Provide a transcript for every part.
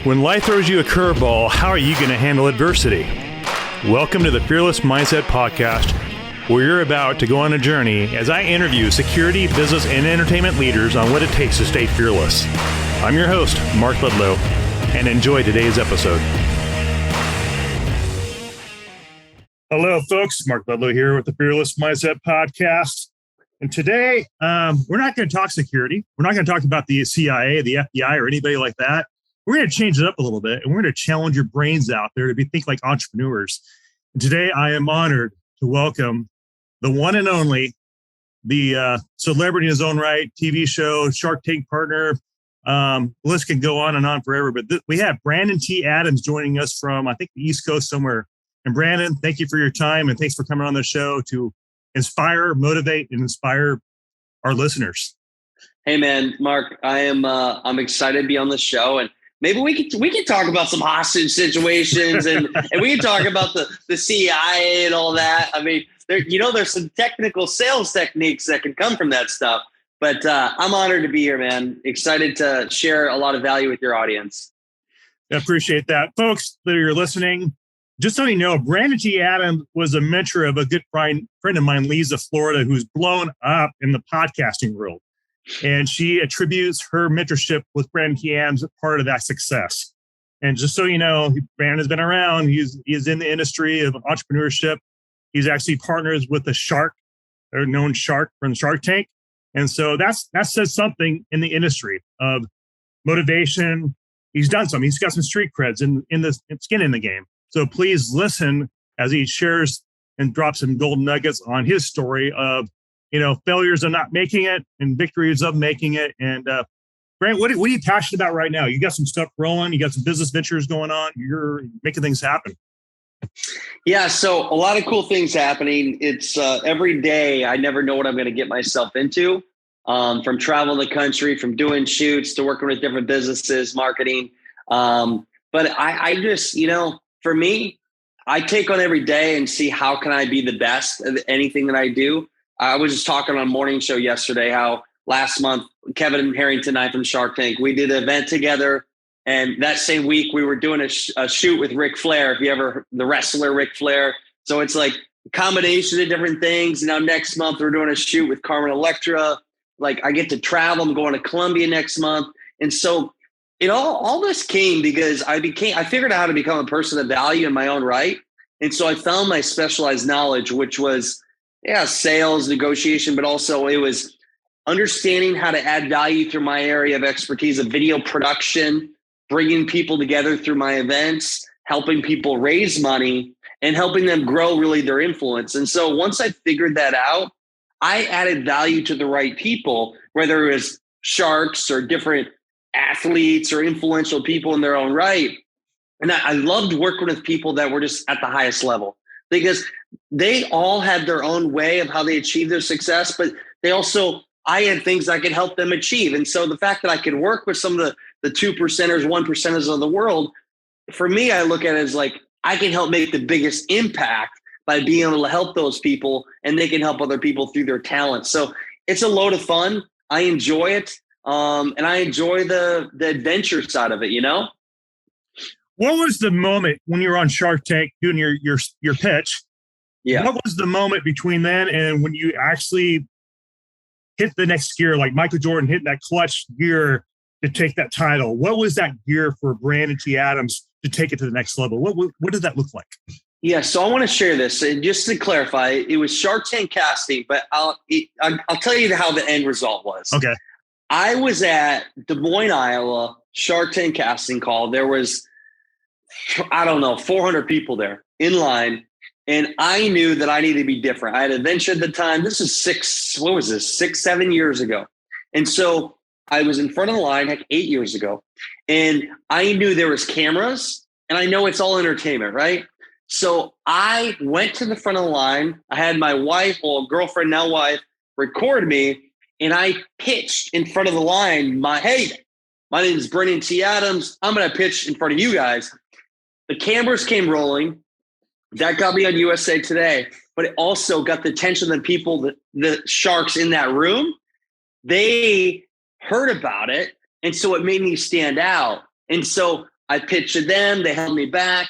When life throws you a curveball, how are you going to handle adversity? Welcome to the Fearless Mindset Podcast, where you're about to go on a journey as I interview security, business, and entertainment leaders on what it takes to stay fearless. I'm your host, Mark Ledlow, and enjoy today's episode. Hello, folks. Mark Ledlow here with the Fearless Mindset Podcast. And today, we're not going to talk security. We're not going to talk about the CIA, the FBI, or anybody like that. We're going to change it up a little bit, and we're going to challenge your brains out there to think like entrepreneurs. And today, I am honored to welcome the one and only, the celebrity in his own right, TV show, Shark Tank partner. The list can go on and on forever, but we have BrandonTAdams joining us from, I think, the East Coast somewhere. And Brandon, thank you for your time, and thanks for coming on the show to inspire, motivate, and inspire our listeners. Hey, man, Mark, I'm excited to be on the show, and maybe we can talk about some hostage situations, and we can talk about the CIA and all that. I mean, there's some technical sales techniques that can come from that stuff. But I'm honored to be here, man. Excited to share a lot of value with your audience. I appreciate that, folks that are listening. Just so you know, BrandonTAdams was a mentor of a good friend of mine, Lisa, Florida, who's blown up in the podcasting world. And she attributes her mentorship with BrandonTAdams as part of that success. And just so you know, Brandon has been around. He's in the industry of entrepreneurship. He's actually partners with a shark, a known shark from Shark Tank. And so that says something in the industry of motivation. He's done something. He's got some street creds in the skin in the game. So please listen as he shares and drops some golden nuggets on his story of, failures of not making it and victories of making it. And Brent, what are you passionate about right now? You got some stuff rolling. You got some business ventures going on. You're making things happen. Yeah, so a lot of cool things happening. It's every day. I never know what I'm going to get myself into. From traveling the country, from doing shoots to working with different businesses, marketing. But I just, for me, I take on every day and see how can I be the best at anything that I do. I was just talking on a morning show yesterday how last month, Kevin Harrington and I from Shark Tank, we did an event together. And that same week, we were doing a shoot with Ric Flair, if you ever, the wrestler Ric Flair. So it's like a combination of different things. Now next month, we're doing a shoot with Carmen Electra. Like I get to travel. I'm going to Colombia next month. And so it all this came because I figured out how to become a person of value in my own right. And so I found my specialized knowledge, which was, sales, negotiation, but also it was understanding how to add value through my area of expertise of video production, bringing people together through my events, helping people raise money, and helping them grow really their influence. And so once I figured that out, I added value to the right people, whether it was sharks or different athletes or influential people in their own right. And I loved working with people that were just at the highest level because they all had their own way of how they achieved their success, but I had things I could help them achieve. And so the fact that I could work with some of the 2%ers, 1%ers of the world, for me, I look at it as like, I can help make the biggest impact by being able to help those people, and they can help other people through their talents. So it's a load of fun. I enjoy it. And I enjoy the adventure side of it, What was the moment when you were on Shark Tank doing your pitch? Yeah. What was the moment between then and when you actually hit the next gear, like Michael Jordan hitting that clutch gear to take that title? What was that gear for BrandonTAdams to take it to the next level? What did that look like? Yeah, so I want to share this. And just to clarify, it was Shark Tank casting, but I'll tell you how the end result was. Okay. I was at Des Moines, Iowa, Shark Tank casting call. There was, 400 people there in line. And I knew that I needed to be different. I had a venture at the time. This is 6, 7 years ago. And so I was in front of the line, 8 years ago. And I knew there was cameras, and I know it's all entertainment, right? So I went to the front of the line. I had my wife, girlfriend, now wife, record me. And I pitched in front of the line, my name is BrandonTAdams. I'm going to pitch in front of you guys. The cameras came rolling. That got me on USA Today, but it also got the attention of the people, the sharks in that room. They heard about it. And so it made me stand out. And so I pitched to them. They held me back.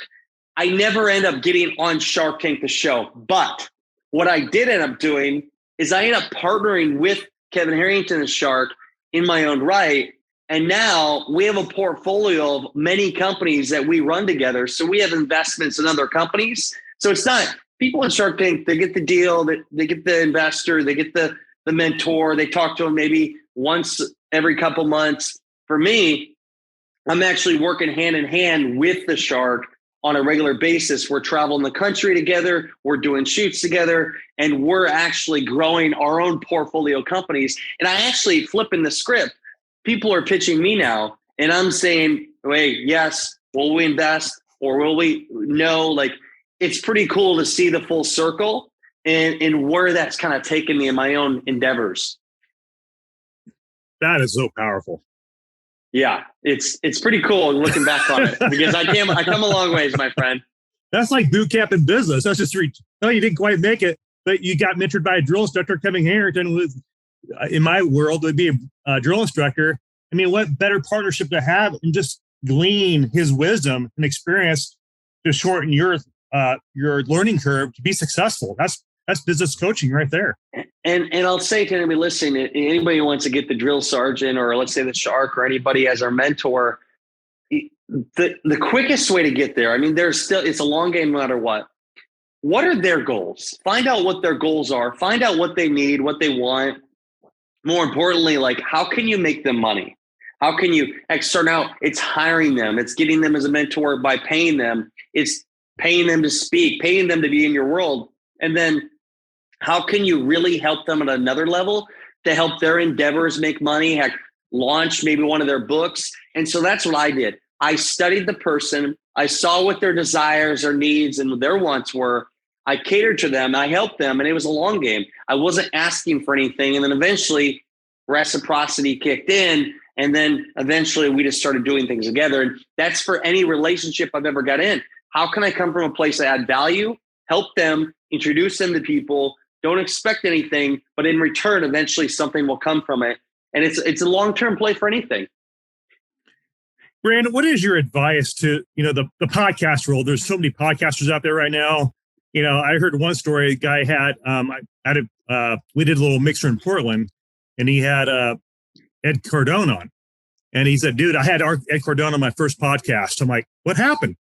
I never end up getting on Shark Tank, the show. But what I did end up doing is I ended up partnering with Kevin Harrington and Shark in my own right. And now we have a portfolio of many companies that we run together. So we have investments in other companies. So it's not people in Shark Tank, they get the deal, they get the investor, they get the mentor, they talk to them maybe once every couple months. For me, I'm actually working hand in hand with the Shark on a regular basis. We're traveling the country together, we're doing shoots together, and we're actually growing our own portfolio companies. And I actually flipping the script. People are pitching me now, and I'm saying, wait, yes, will we invest or will we? No, like it's pretty cool to see the full circle and where that's kind of taken me in my own endeavors. That is so powerful. Yeah, it's pretty cool looking back on it because I come a long ways, my friend. That's like boot camp in business. That's just no, you didn't quite make it, but you got mentored by a drill instructor. Kevin Harrington was, in my world, would be a drill instructor. I mean, what better partnership to have and just glean his wisdom and experience to shorten your learning curve to be successful. That's business coaching right there. And I'll say to anybody listening, anybody who wants to get the drill sergeant or let's say the Shark or anybody as our mentor, the quickest way to get there, I mean, it's a long game no matter what. What are their goals? Find out what their goals are. Find out what they need, what they want. More importantly, like how can you make them money? How can you start out? It's hiring them. It's getting them as a mentor by paying them. It's paying them to speak, paying them to be in your world. And then how can you really help them at another level to help their endeavors make money, heck, launch maybe one of their books? And so that's what I did. I studied the person. I saw what their desires, their needs, and their wants were. I catered to them. I helped them. And it was a long game. I wasn't asking for anything. And then eventually reciprocity kicked in. And then eventually we just started doing things together. And that's for any relationship I've ever got in. How can I come from a place that add value, help them, introduce them to people, don't expect anything, but in return, eventually something will come from it. And it's a long-term play for anything. Brandon, what is your advice to, the podcast world? There's so many podcasters out there right now. I heard one story, a guy had, we did a little mixer in Portland and he had Ed Cardone on. And he said, dude, I had Ed Cardone on my first podcast. I'm like, what happened?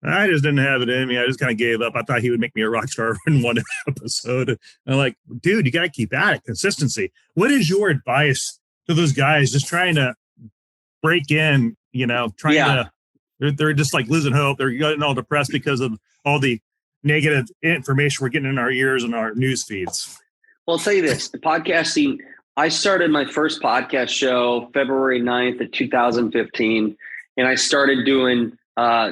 I just didn't have it in me. I just kind of gave up. I thought he would make me a rock star in one episode. And I'm like, dude, you got to keep at it. Consistency. What is your advice to those guys just trying to break in, they're just like losing hope. They're getting all depressed because of all the negative information we're getting in our ears and our news feeds. Well, I'll tell you this, the podcasting, I started my first podcast show February 9th of 2015. And I started doing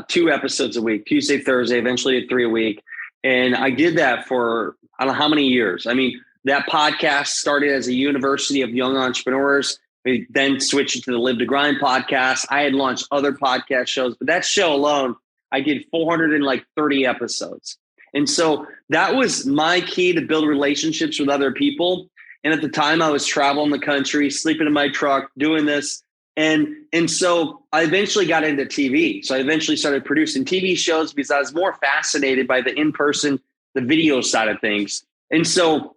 2 episodes a week, Tuesday, Thursday, eventually at 3 a week. And I did that for, I don't know how many years. I mean, that podcast started as a university of young entrepreneurs. We then switched to the Live to Grind podcast. I had launched other podcast shows, but that show alone, I did 430 episodes. And so that was my key to build relationships with other people. And at the time I was traveling the country, sleeping in my truck, doing this. And so I eventually got into TV. So I eventually started producing TV shows because I was more fascinated by the in-person, the video side of things. And so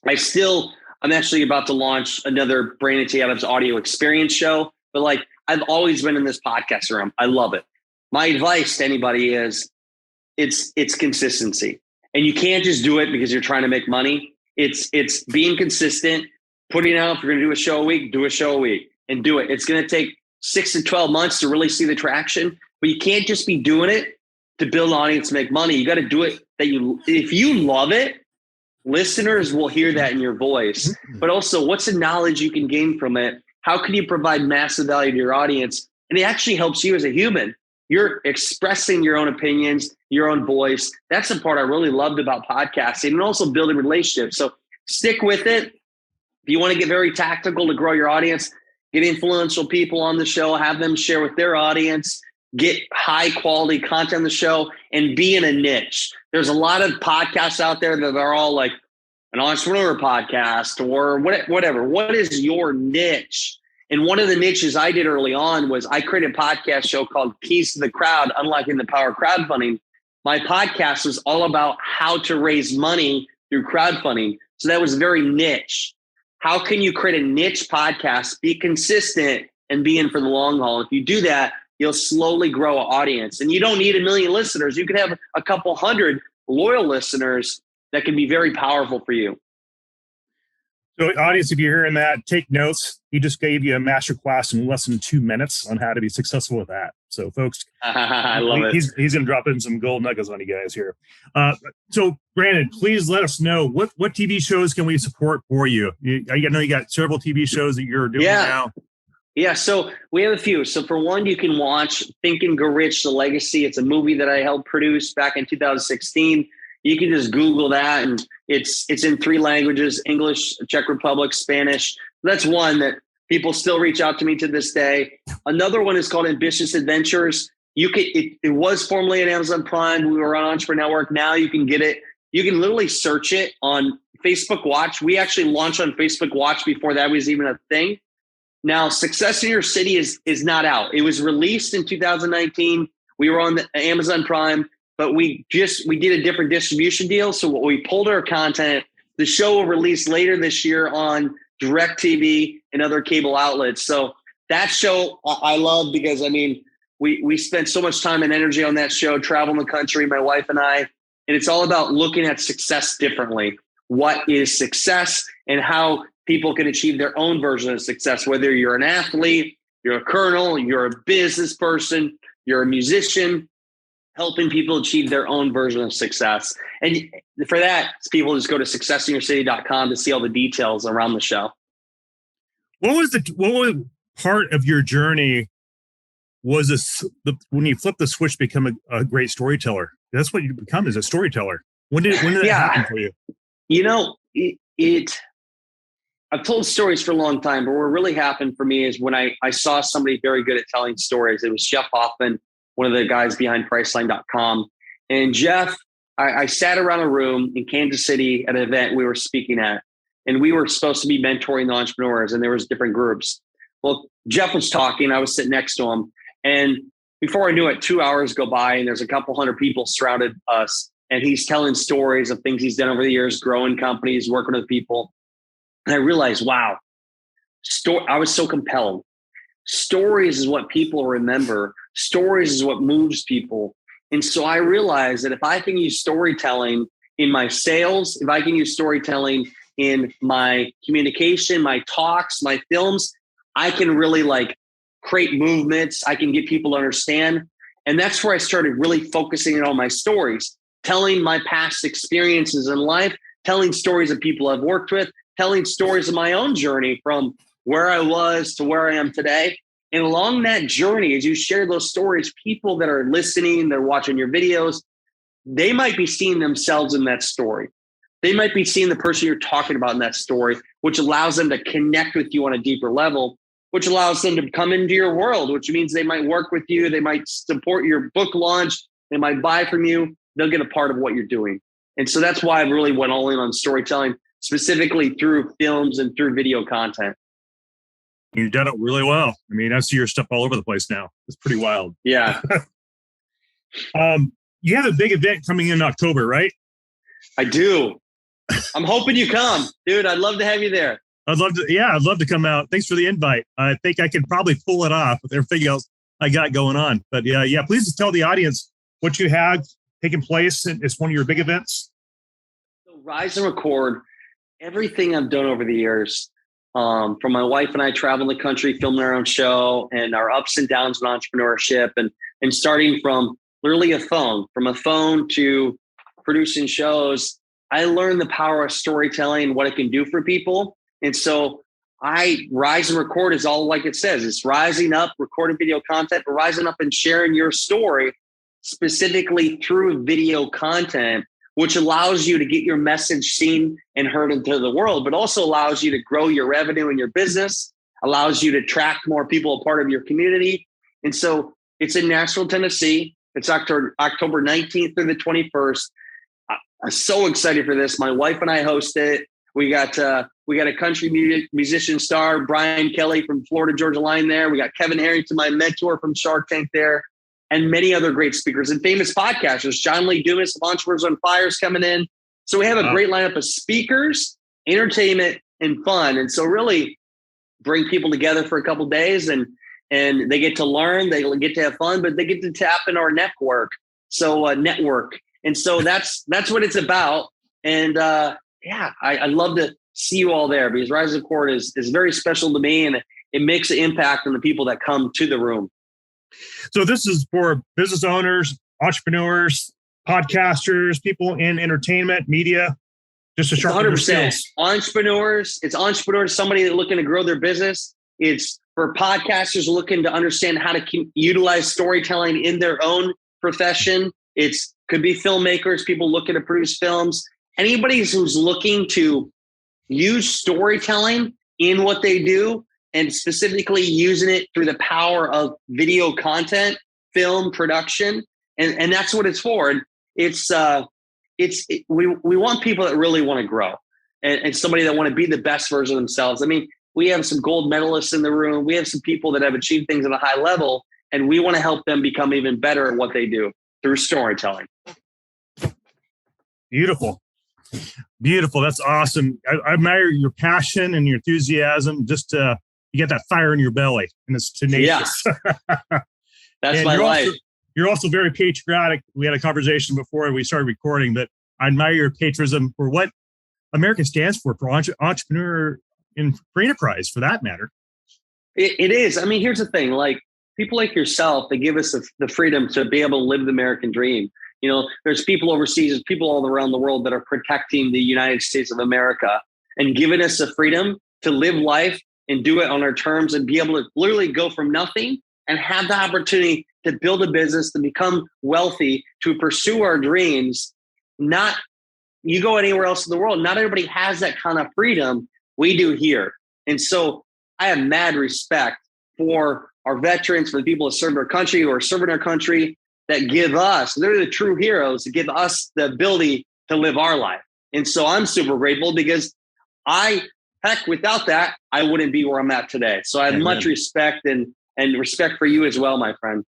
I'm actually about to launch another BrandonTAdams audio experience show. But like I've always been in this podcast realm. I love it. My advice to anybody is it's consistency. And you can't just do it because you're trying to make money. It's being consistent, putting out, if you're going to do a show a week, do a show a week. And do it. It's going to take 6 to 12 months to really see the traction, but you can't just be doing it to build an audience, make money. You got to do it if you love it, listeners will hear that in your voice, but also what's the knowledge you can gain from it? How can you provide massive value to your audience? And it actually helps you as a human. You're expressing your own opinions, your own voice. That's the part I really loved about podcasting and also building relationships. So stick with it. If you want to get very tactical to grow your audience, get influential people on the show, have them share with their audience, get high quality content on the show, and be in a niche. There's a lot of podcasts out there that are all like an entrepreneur podcast or whatever. What is your niche? And one of the niches I did early on was I created a podcast show called Keys to the Crowd, Unlocking the Power of Crowdfunding. My podcast was all about how to raise money through crowdfunding. So that was very niche. How can you create a niche podcast, be consistent, and be in for the long haul? If you do that, you'll slowly grow an audience. And you don't need 1 million listeners. You can have a couple hundred loyal listeners that can be very powerful for you. So, audience, if you're hearing that, take notes. He just gave you a master class in less than 2 minutes on how to be successful with that. So, folks, I love it. He's going to drop in some gold nuggets on you guys here. So, Brandon, please let us know what TV shows can we support for you? I know you got several TV shows that you're doing now. Yeah, so we have a few. So for one, you can watch Think and Go Rich, The Legacy. It's a movie that I helped produce back in 2016. You can just Google that, and it's in 3 languages: English, Czech Republic, Spanish. That's one that people still reach out to me to this day. Another one is called Ambitious Adventures. It was formerly at Amazon Prime. We were on Entrepreneur Network. Now you can get it. You can literally search it on Facebook Watch. We actually launched on Facebook Watch before that was even a thing. Now, Success in Your City is not out. It was released in 2019. We were on the Amazon Prime, but we did a different distribution deal. So we pulled our content. The show will release later this year on DirecTV and other cable outlets. So that show I love because, I mean, we spent so much time and energy on that show, traveling the country, my wife and I, and it's all about looking at success differently. What is success and how people can achieve their own version of success, whether you're an athlete, you're a colonel, you're a business person, you're a musician, helping people achieve their own version of success. And for that, people just go to successinyourcity.com to see all the details around the show. What was part of your journey was when you flip the switch, become a great storyteller? That's what you become, is a storyteller. When did that happen for you? You know, I've told stories for a long time, but what really happened for me is when I saw somebody very good at telling stories. It was Jeff Hoffman, one of the guys behind Priceline.com. And Jeff, I sat around a room in Kansas City at an event we were speaking at, and we were supposed to be mentoring the entrepreneurs, and there was different groups. Well, Jeff was talking, I was sitting next to him, and before I knew it, 2 hours go by, and there's a couple hundred people surrounded us, and he's telling stories of things he's done over the years, growing companies, working with people. And I realized, wow, I was so compelled. Stories is what people remember. Stories is what moves people. And so I realized that if I can use storytelling in my sales, if I can use storytelling in my communication, my talks, my films, I can really create movements. I can get people to understand. And that's where I started really focusing on my stories, telling my past experiences in life, telling stories of people I've worked with, telling stories of my own journey from where I was to where I am today. And along that journey, as you share those stories, people that are listening, they're watching your videos, they might be seeing themselves in that story. They might be seeing the person you're talking about in that story, which allows them to connect with you on a deeper level, which allows them to come into your world, which means they might work with you. They might support your book launch. They might buy from you. They'll get a part of what you're doing. And so that's why I really went all in on storytelling, specifically through films and through video content. You've done it really well. I mean, I see your stuff all over the place now. It's pretty wild. Yeah. You have a big event coming in October, right? I do. I'm hoping you come, dude. I'd love to have you there. I'd love to come out. Thanks for the invite. I think I can probably pull it off with everything else I got going on. But yeah, please just tell the audience what you have taking place. It's one of your big events. So Rise and Record, everything I've done over the years, from my wife and I traveling the country, filming our own show, and our ups and downs in entrepreneurship, and starting from literally a phone to producing shows, I learned the power of storytelling and what it can do for people. And so Rise and Record is all like it says. It's rising up, recording video content, but rising up and sharing your story specifically through video content, which allows you to get your message seen and heard into the world, but also allows you to grow your revenue in your business, allows you to attract more people a part of your community. And so it's in Nashville, Tennessee. It's October 19th through the 21st. I'm so excited for this. My wife and I host it. We got We got a country musician star, Brian Kelly from Florida Georgia Line there. We got Kevin Harrington, my mentor from Shark Tank there, and many other great speakers and famous podcasters. John Lee Dumas of Entrepreneurs on Fire is coming in. So we have a great lineup of speakers, entertainment, and fun. And so really bring people together for a couple of days and they get to learn, they get to have fun, but they get to tap in our network. So network. And so that's what it's about. And I love to see you all there because Rise of Court is very special to me, and it makes an impact on the people that come to the room. So this is for business owners, entrepreneurs, podcasters, people in entertainment, media, just to sharpen their skills. Entrepreneurs. It's entrepreneurs, somebody looking to grow their business. It's for podcasters looking to understand how to utilize storytelling in their own profession. Could be filmmakers, people looking to produce films. Anybody who's looking to use storytelling in what they do, and specifically using it through the power of video content, film production, and that's what it's for. And we want people that really want to grow, and somebody that want to be the best version of themselves. I mean, we have some gold medalists in the room. We have some people that have achieved things at a high level, and we want to help them become even better at what they do through storytelling. Beautiful. That's awesome. I admire your passion and your enthusiasm. Just you get that fire in your belly, and it's tenacious. Yeah. That's my life. You're also very patriotic. We had a conversation before we started recording, but I admire your patriotism for what America stands for entrepreneur and for enterprise, for that matter. It is. I mean, here's the thing. Like, people like yourself, they give us the freedom to be able to live the American dream. You know, there's people overseas, there's people all around the world that are protecting the United States of America and giving us the freedom to live life and do it on our terms and be able to literally go from nothing and have the opportunity to build a business, to become wealthy, to pursue our dreams. Not you go anywhere else in the world. Not everybody has that kind of freedom. We do here. And so I have mad respect for our veterans, for the people that serve our country or serving our country, that give us, they're the true heroes that give us the ability to live our life. And so I'm super grateful because without that, I wouldn't be where I'm at today. So I have much respect and respect for you as well, my friend.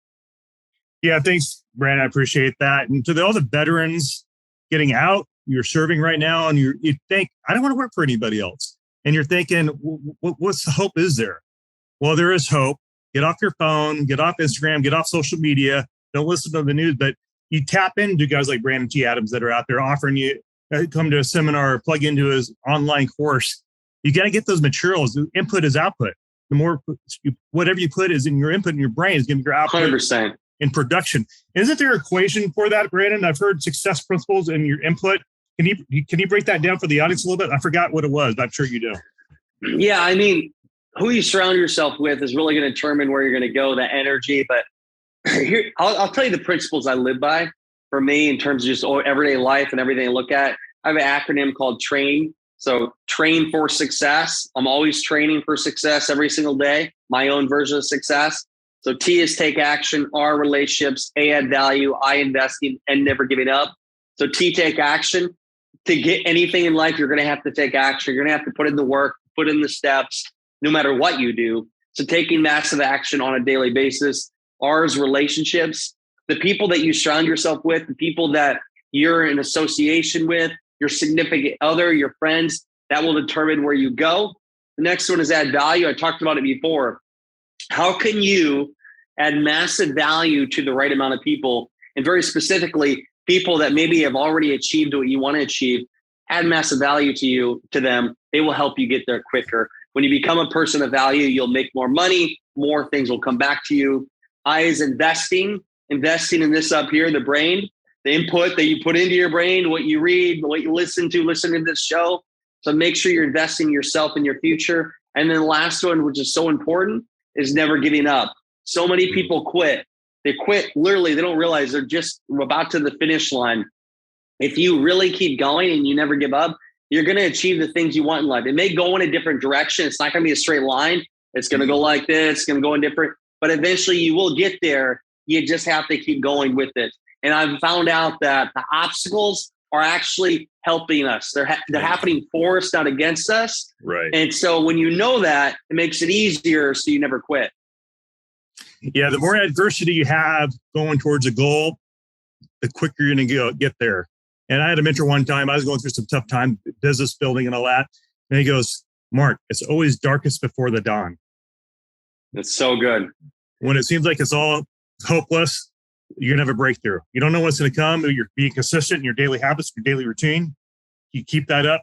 Yeah, thanks, Brandon. I appreciate that. And to all the veterans getting out, you're serving right now, and you think, I don't want to work for anybody else. And you're thinking, what's the hope is there? Well, there is hope. Get off your phone, get off Instagram, get off social media. Don't listen to the news, but you tap into guys like BrandonTAdams that are out there offering you, come to a seminar, plug into his online course. You got to get those materials. Input is output. The more, whatever you put is in your input in your brain is going to be your output 100%. In production. Isn't there an equation for that, Brandon? I've heard success principles in your input. Can you break that down for the audience a little bit? I forgot what it was, but I'm sure you do. Yeah, I mean, who you surround yourself with is really going to determine where you're going to go, the energy. But here, I'll tell you the principles I live by for me in terms of just everyday life and everything I look at. I have an acronym called TRAIN. So train for success. I'm always training for success every single day, my own version of success. So T is take action, R relationships, A add value, I investing, and never giving up. So T, take action. To get anything in life, you're going to have to take action. You're going to have to put in the work, put in the steps, no matter what you do. So taking massive action on a daily basis. R is relationships. The people that you surround yourself with, the people that you're in association with, your significant other, your friends, that will determine where you go. The next one is add value. I talked about it before. How can you add massive value to the right amount of people? And very specifically, people that maybe have already achieved what you want to achieve, add massive value to them. They will help you get there quicker. When you become a person of value, you'll make more money, more things will come back to you. I is investing in this up here, the brain, the input that you put into your brain, what you read, what you listen to this show. So make sure you're investing in yourself and your future. And then the last one, which is so important, is never giving up. So many people quit. They quit literally. They don't realize they're just about to the finish line. If you really keep going and you never give up, you're going to achieve the things you want in life. It may go in a different direction. It's not going to be a straight line. It's going to go like this. It's going to go in different, but eventually you will get there. You just have to keep going with it. And I've found out that the obstacles are actually helping us. They're happening for us, not against us. Right. And so when you know that, it makes it easier so you never quit. Yeah, the more adversity you have going towards a goal, the quicker you're going to get there. And I had a mentor one time. I was going through some tough time, business building and all that. And he goes, Mark, it's always darkest before the dawn. That's so good. When it seems like it's all hopeless, you're going to have a breakthrough. You don't know what's going to come. You're being consistent in your daily habits, your daily routine. You keep that up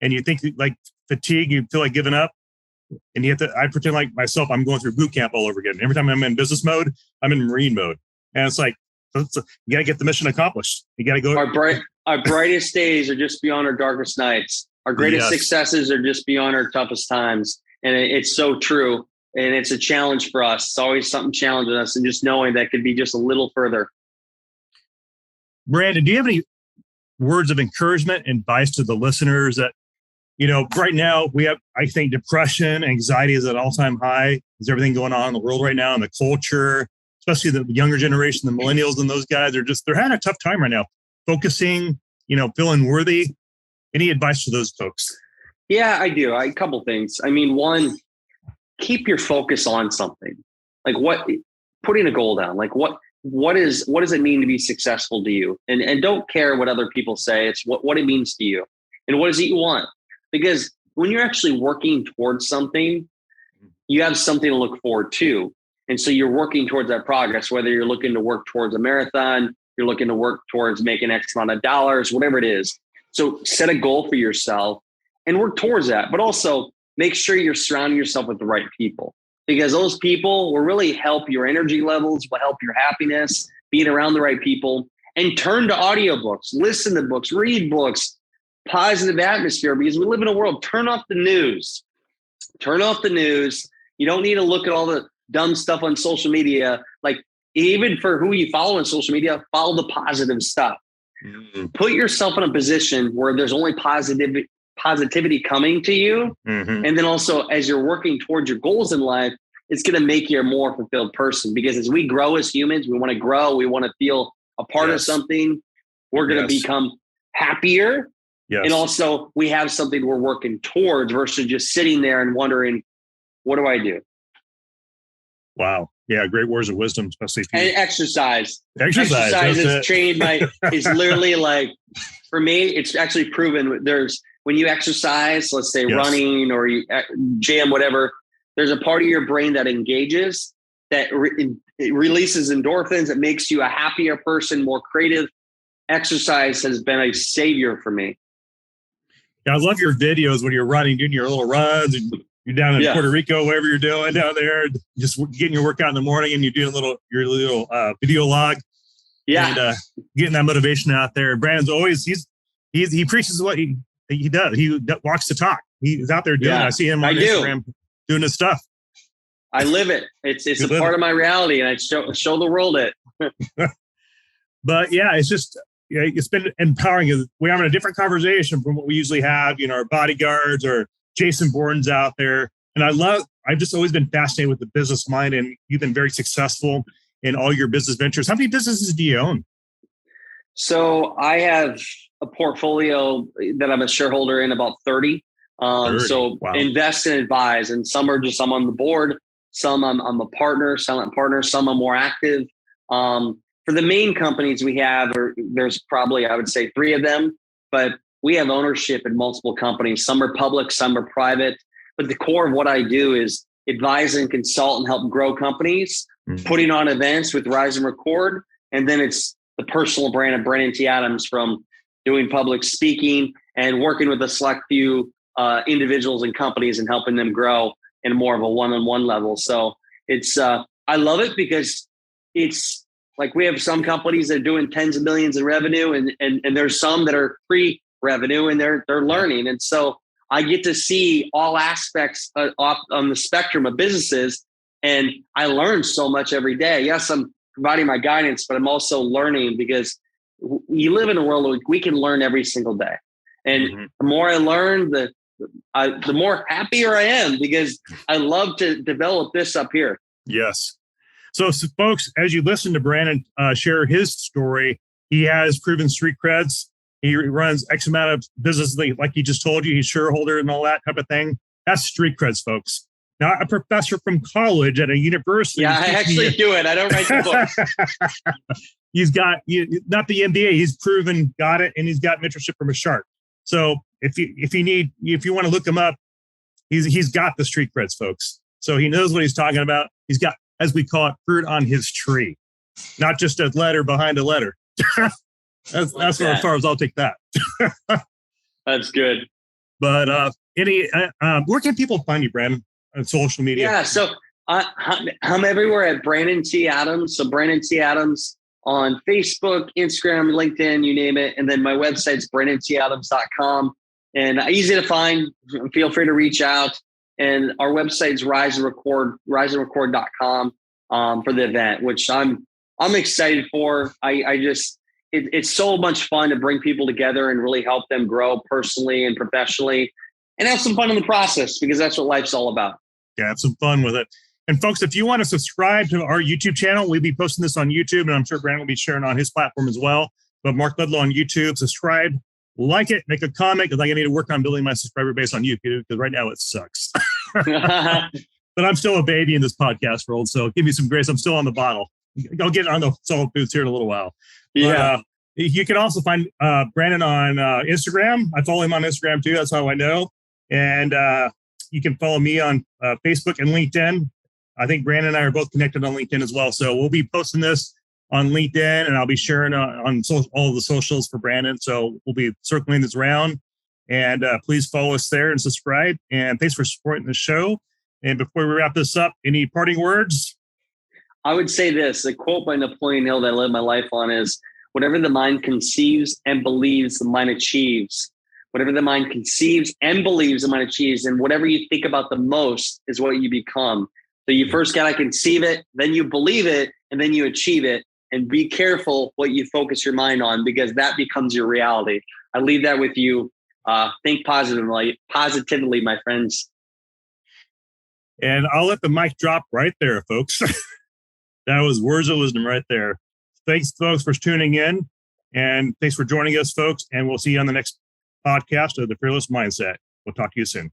and you think like fatigue, you feel like giving up. And you have to, I pretend like myself, I'm going through boot camp all over again. Every time I'm in business mode, I'm in Marine mode. And it's like, you got to get the mission accomplished. You got to go. Our brightest days are just beyond our darkest nights. Our greatest successes are just beyond our toughest times. And it's so true. And it's a challenge for us. It's always something challenging us, and just knowing that could be just a little further. Brandon, do you have any words of encouragement and advice to the listeners that, right now we have, I think depression, anxiety is at an all-time high. There's everything going on in the world right now, and the culture, especially the younger generation, the millennials and those guys they're having a tough time right now, focusing, feeling worthy. Any advice to those folks? Yeah, I do. A couple things. I mean, one, keep your focus on something. Like putting a goal down. Like what does it mean to be successful to you? And don't care what other people say. It's what it means to you. And what is it you want? Because when you're actually working towards something, you have something to look forward to. And so you're working towards that progress, whether you're looking to work towards a marathon, you're looking to work towards making X amount of dollars, whatever it is. So set a goal for yourself and work towards that. But also make sure you're surrounding yourself with the right people, because those people will really help your energy levels, will help your happiness, being around the right people. And turn to audiobooks, listen to books, read books, positive atmosphere, because we live in a world. Turn off the news. Turn off the news. You don't need to look at all the dumb stuff on social media. Like, even for who you follow on social media, follow the positive stuff. Mm-hmm. Put yourself in a position where there's only positivity coming to you. Mm-hmm. And then also, as you're working towards your goals in life, it's going to make you a more fulfilled person. Because as we grow as humans, we want to grow. We want to feel a part of something. We're going to become happier. Yes. And also, we have something we're working towards versus just sitting there and wondering, what do I do? Wow. Yeah. Great words of wisdom, especially. And exercise. Exercise is trained is literally like, for me, it's actually proven when you exercise, let's say running or you gym, whatever, there's a part of your brain that engages, that it releases endorphins. It makes you a happier person, more creative. Exercise has been a savior for me. Yeah, I love your videos when you're running, doing your little runs, and you're down in Puerto Rico, whatever you're doing down there, just getting your workout in the morning, and you're doing your little video log. Yeah, and getting that motivation out there. Brandon's always he preaches what he does. He walks the talk. He's out there doing it. I see him on Instagram doing his stuff. I live it. It's a part of my reality, and I show the world it. But yeah, it's just it's been empowering. We're having a different conversation from what we usually have. Our bodyguards or Jason Bourne's out there, and I've just always been fascinated with the business mind, and you've been very successful in all your business ventures. How many businesses do you own? So I have a portfolio that I'm a shareholder in, about 30. 30. So invest and advise, and some are just, I'm on the board, some I'm a partner, silent partner, some I'm more active. For the main companies we have, there's probably, I would say, 3 of them, but we have ownership in multiple companies. Some are public, some are private. But the core of what I do is advise and consult and help grow companies, putting on events with Rise and Record. And then it's the personal brand of BrandonTAdams, from doing public speaking and working with a select few individuals and companies and helping them grow in more of a one-on-one level. So it's I love it, because it's like, we have some companies that are doing tens of millions in revenue, and there's some that are pre-revenue and they're learning. And so I get to see all aspects on the spectrum of businesses, and I learn so much every day. Yes, I'm providing my guidance, but I'm also learning, because you live in a world where we can learn every single day. And the more I learn, the more happier I am, because I love to develop this up here. Yes. So folks, as you listen to Brandon share his story, he has proven street creds He runs X amount of business, like he just told you, he's shareholder and all that type of thing. That's street creds, folks. Not a professor from college at a university. Yeah, I actually do it. I don't write the book. He's got not the MBA. He's proven, got it, and he's got mentorship from a shark. So if you want to look him up, he's got the street creds, folks. So he knows what he's talking about. He's got, as we call it, fruit on his tree, not just a letter behind a letter. That's as far as I'll take that. That's good. But where can people find you, Brandon, on social media? Yeah, so I'm everywhere at BrandonTAdams. So BrandonTAdams on Facebook, Instagram, LinkedIn, you name it. And then my website's BrandonTAdams.com. And easy to find. Feel free to reach out. And our website's riseandrecord.com for the event, which I'm excited for. It's so much fun to bring people together and really help them grow personally and professionally and have some fun in the process, because that's what life's all about. Yeah, have some fun with it. And folks, if you want to subscribe to our YouTube channel, we'll be posting this on YouTube, and I'm sure Brandon will be sharing on his platform as well. But Mark Ledlow on YouTube, subscribe, like it, make a comment, because I need to work on building my subscriber base on YouTube, because right now it sucks. But I'm still a baby in this podcast world, so give me some grace. I'm still on the bottle. I'll get on the solid boots here in a little while. Yeah. But, you can also find Brandon on Instagram. I follow him on Instagram too. That's how I know. And you can follow me on Facebook and LinkedIn. I think Brandon and I are both connected on LinkedIn as well. So we'll be posting this on LinkedIn, and I'll be sharing on all the socials for Brandon. So we'll be circling this around. And please follow us there and subscribe. And thanks for supporting the show. And before we wrap this up, any parting words? I would say this. The quote by Napoleon Hill that I live my life on is, whatever the mind conceives and believes, the mind achieves. Whatever the mind conceives and believes, the mind achieves. And whatever you think about the most is what you become. So you first got to conceive it, then you believe it, and then you achieve it. And be careful what you focus your mind on, because that becomes your reality. I leave that with you. Think positively, my friends. And I'll let the mic drop right there, folks. That was words of wisdom right there. Thanks, folks, for tuning in. And thanks for joining us, folks. And we'll see you on the next podcast of The Fearless Mindset. We'll talk to you soon.